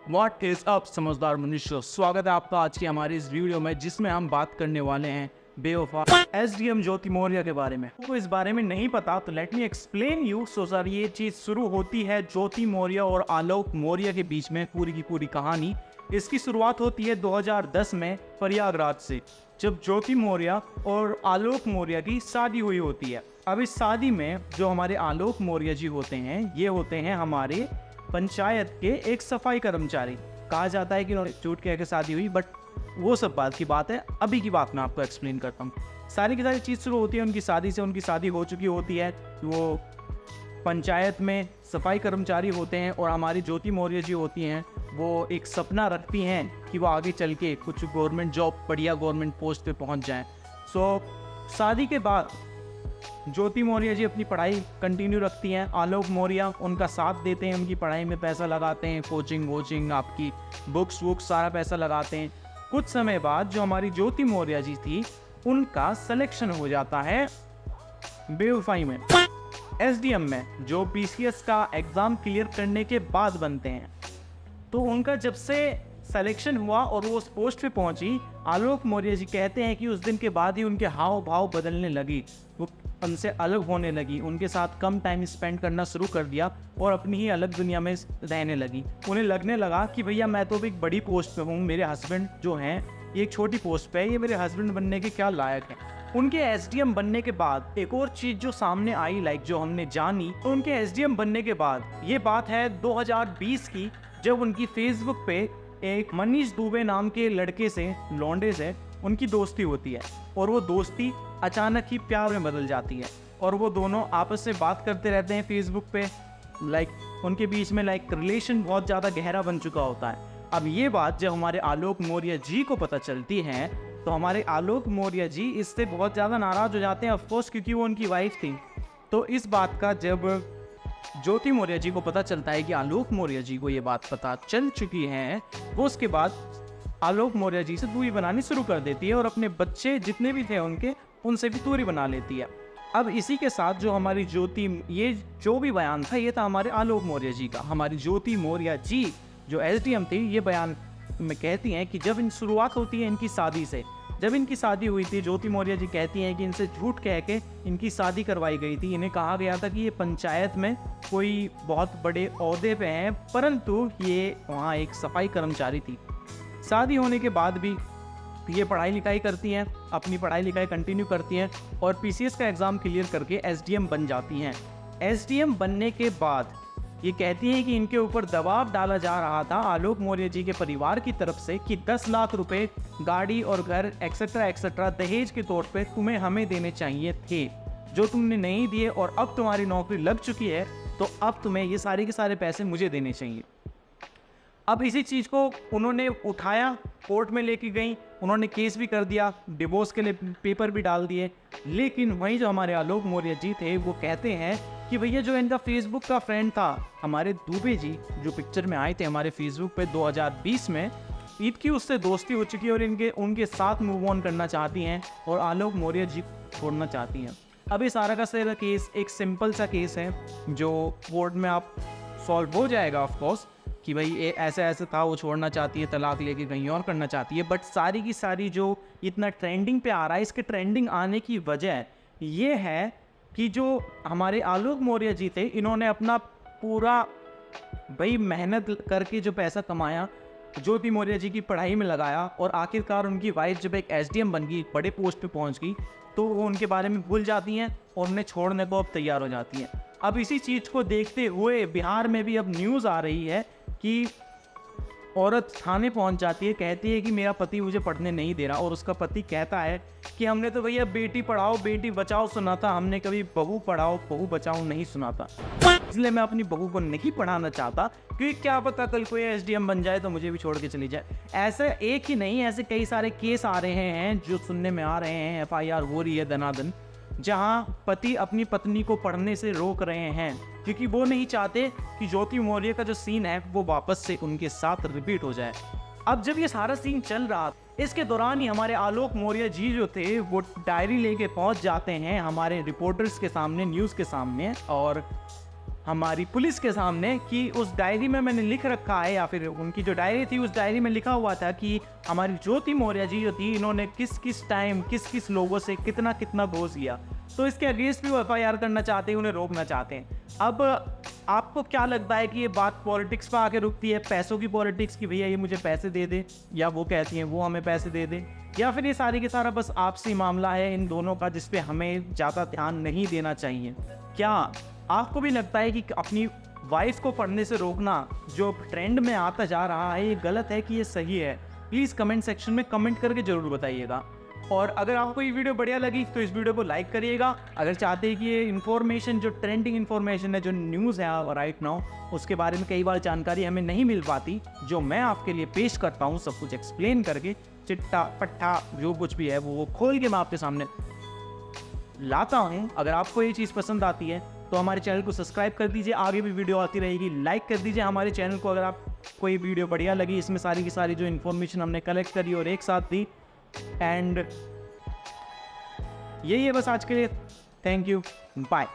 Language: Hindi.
व्हाट इज अप समझदार मनुष्य, स्वागत है आपका आज की हमारी इस वीडियो में जिसमें हम बात करने वाले हैं बेवफा एसडीएम ज्योति मौर्य के बारे में। तो इस बारे में नहीं पता तो let me explain you. So sir, ये चीज शुरू होती है ज्योति मौर्य और आलोक मौर्य के बीच में। पूरी की पूरी कहानी इसकी शुरुआत होती है 2010 में प्रयागराज से, जब ज्योति मौर्य और आलोक मौर्य की शादी हुई होती है। अब इस शादी में जो हमारे आलोक मौर्य जी होते हैं, ये होते हैं हमारे पंचायत के एक सफाई कर्मचारी। कहा जाता है कि उन्होंने झूठ कह के शादी हुई, बट वो सब बात की बात है। अभी की बात मैं आपको एक्सप्लेन करता हूँ। सारी की सारी चीज़ शुरू होती है उनकी शादी से। उनकी शादी हो चुकी होती है, वो पंचायत में सफाई कर्मचारी होते हैं और हमारी ज्योति मौर्य जी होती हैं, वो एक सपना रखती हैं कि वो आगे चल के कुछ गवर्नमेंट जॉब, बढ़िया गवर्नमेंट पोस्ट पे पहुंच जाएं। सो शादी के बाद ज्योति मौर्य जी अपनी पढ़ाई कंटिन्यू रखती हैं। आलोक मौर्य उनका साथ देते हैं, उनकी पढ़ाई में पैसा लगाते हैं, कोचिंग वोचिंग, आपकी बुक्स वुक्स सारा पैसा लगाते हैं। कुछ समय बाद जो हमारी ज्योति मौर्य जी थी, उनका सिलेक्शन हो जाता है बेवफाई में, एसडीएम में, जो पीसीएस का एग्ज़ाम क्लियर करने के बाद बनते हैं। तो उनका जब से सिलेक्शन हुआ और वो उस पोस्ट पे पहुंची, आलोक मौर्य जी कहते हैं कि उस दिन के बाद ही उनके हाव भाव बदलने लगी, वो उनसे अलग होने लगी, उनके साथ कम टाइम स्पेंड करना शुरू कर दिया और अपनी ही अलग दुनिया में रहने लगी। उन्हें लगने लगा कि भैया मैं तो एक बड़ी पोस्ट पे हूँ, मेरे हस्बैंड जो हैं ये एक छोटी पोस्ट पे है, ये मेरे हस्बैंड बनने के क्या लायक है। उनके एसडीएम बनने के बाद एक और चीज़ जो सामने आई, लाइक जो हमने जानी, तो उनके एसडीएम बनने के बाद ये बात है 2020 की, जब उनकी फेसबुक पे एक मनीष दुबे नाम के लड़के से, लौंडे से उनकी दोस्ती होती है और वो दोस्ती अचानक ही प्यार में बदल जाती है और वो दोनों आपस में बात करते रहते हैं फेसबुक पे। लाइक उनके बीच में रिलेशन बहुत ज़्यादा गहरा बन चुका होता है। अब ये बात जब हमारे आलोक मौर्य जी को पता चलती है तो हमारे आलोक मौर्य जी इससे बहुत ज़्यादा नाराज़ हो जाते हैं, ऑफकोर्स, क्योंकि वो उनकी वाइफ थी। तो इस बात का जब ज्योति मौर्य जी को पता चलता है कि आलोक मौर्य जी को ये बात पता चल चुकी है, वो उसके बाद आलोक मौर्य जी से दूरी बनानी शुरू कर देती है और अपने बच्चे जितने भी थे उनके, उनसे भी दूरी बना लेती है। अब इसी के साथ जो हमारी ज्योति, ये जो भी बयान था ये था हमारे आलोक मौर्य जी का। हमारी ज्योति मौर्य जी जो एसडीएम थी, ये बयान में कहती हैं कि जब इन शुरुआत होती है इनकी शादी से, जब इनकी शादी हुई थी, ज्योति मौर्य जी कहती हैं कि इनसे झूठ कह के इनकी शादी करवाई गई थी। इन्हें कहा गया था कि ये पंचायत में कोई बहुत बड़े ओहदे पे हैं, परंतु ये वहाँ एक सफाई कर्मचारी थी। शादी होने के बाद भी ये पढ़ाई लिखाई करती हैं, अपनी पढ़ाई लिखाई कंटिन्यू करती हैं और पीसीएस का एग्ज़ाम क्लियर करके एसडीएम बन जाती हैं। एसडीएम बनने के बाद ये कहती हैं कि इनके ऊपर दबाव डाला जा रहा था आलोक मौर्य जी के परिवार की तरफ से कि 10 लाख रुपए, गाड़ी और घर एक्सेट्रा एक्सेट्रा दहेज के तौर पे तुम्हें हमें देने चाहिए थे, जो तुमने नहीं दिए, और अब तुम्हारी नौकरी लग चुकी है तो अब तुम्हें ये सारे के सारे पैसे मुझे देने चाहिए। अब इसी चीज़ को उन्होंने उठाया, कोर्ट में लेके गई, उन्होंने केस भी कर दिया, डिवोर्स के लिए पेपर भी डाल दिए। लेकिन वहीं जो हमारे आलोक मौर्य जी थे, वो कहते हैं कि भैया जो इनका फेसबुक का फ्रेंड था, हमारे दुबे जी जो पिक्चर में आए थे हमारे फेसबुक पे 2020 में, ईद की उससे दोस्ती हो चुकी है और उनके साथ मूव ऑन करना चाहती हैं और आलोक मौर्य जी छोड़ना चाहती हैं। अब ये सारा का सारा केस एक सिंपल सा केस है जो कोर्ट में आप सॉल्व हो जाएगा, ऑफकोर्स, कि भाई ऐसे ऐसे था, वो छोड़ना चाहती है, तलाक लेके कहीं और करना चाहती है। बट सारी की सारी जो इतना ट्रेंडिंग पे आ रहा है, इसके ट्रेंडिंग आने की वजह ये है कि जो हमारे आलोक मौर्य जी थे, इन्होंने अपना पूरा भाई मेहनत करके जो पैसा कमाया, ज्योति मौर्य जी की पढ़ाई में लगाया और आखिरकार उनकी वाइफ जब एक एसडीएम बन गई, बड़े पोस्ट पे पहुंच गई, तो वो उनके बारे में भूल जाती हैं और उन्हें छोड़ने को अब तैयार हो जाती हैं। अब इसी चीज़ को देखते हुए बिहार में भी अब न्यूज़ आ रही है कि औरत थाने पहुंच जाती है, कहती है कि मेरा पति मुझे पढ़ने नहीं दे रहा, और उसका पति कहता है कि हमने तो भैया बेटी पढ़ाओ बेटी बचाओ सुना था, हमने कभी बहू पढ़ाओ बहू बचाओ नहीं सुना था, इसलिए मैं अपनी बहू को नहीं पढ़ाना चाहता, क्योंकि क्या पता कल कोई एसडीएम बन जाए तो मुझे भी छोड़ के चली जाए। ऐसे एक ही नहीं, ऐसे कई सारे केस आ रहे हैं जो सुनने में आ रहे हैं, एफआईआर हो रही है दनादन, जहाँ पति अपनी पत्नी को पढ़ने से रोक रहे हैं क्योंकि वो नहीं चाहते कि ज्योति मौर्य का जो सीन है वो वापस से उनके साथ रिपीट हो जाए। अब जब ये सारा सीन चल रहा, इसके दौरान ही हमारे आलोक मौर्य जी जो थे वो डायरी लेके पहुंच जाते हैं हमारे रिपोर्टर्स के सामने, न्यूज़ के सामने, और हमारी पुलिस के सामने कि उस डायरी में मैंने लिख रखा है, या फिर उनकी जो डायरी थी उस डायरी में लिखा हुआ था कि हमारी ज्योति मौर्य जी जो थी इन्होंने किस किस टाइम किस किस लोगों से कितना कितना घूस लिया। तो इसके अगेंस्ट भी वो FIR करना चाहते हैं, उन्हें रोकना चाहते हैं। अब आपको क्या लगता है कि ये बात पॉलिटिक्स पर आके रुकती है, पैसों की पॉलिटिक्स की भैया ये मुझे पैसे दे दे, या वो कहती हैं वो हमें पैसे दे दे, या फिर ये सारी के सारा बस आपसी मामला है इन दोनों का जिस पे हमें ज़्यादा ध्यान नहीं देना चाहिए? क्या आपको भी लगता है कि अपनी वाइफ को पढ़ने से रोकना जो ट्रेंड में आता जा रहा है ये गलत है कि ये सही है? प्लीज़ कमेंट सेक्शन में कमेंट करके ज़रूर बताइएगा। और अगर आपको ये वीडियो बढ़िया लगी तो इस वीडियो को लाइक करिएगा। अगर चाहते हैं कि ये इन्फॉर्मेशन जो ट्रेंडिंग इन्फॉर्मेशन है, जो न्यूज़ है राइट नाउ, उसके बारे में कई बार जानकारी हमें नहीं मिल पाती, जो मैं आपके लिए पेश करता हूँ सब कुछ एक्सप्लेन करके, चिट्टा पट्टा जो कुछ भी है वो खोल के मैं आपके सामने लाता हूँ। अगर आपको ये चीज़ पसंद आती है तो हमारे चैनल को सब्सक्राइब कर दीजिए, आगे भी वीडियो आती रहेगी। लाइक कर दीजिए हमारे चैनल को अगर आप कोई वीडियो बढ़िया लगी, इसमें सारी की सारी जो इन्फॉर्मेशन हमने कलेक्ट करी और एक साथ दी। एंड यही है बस आज के लिए। Thank you, bye.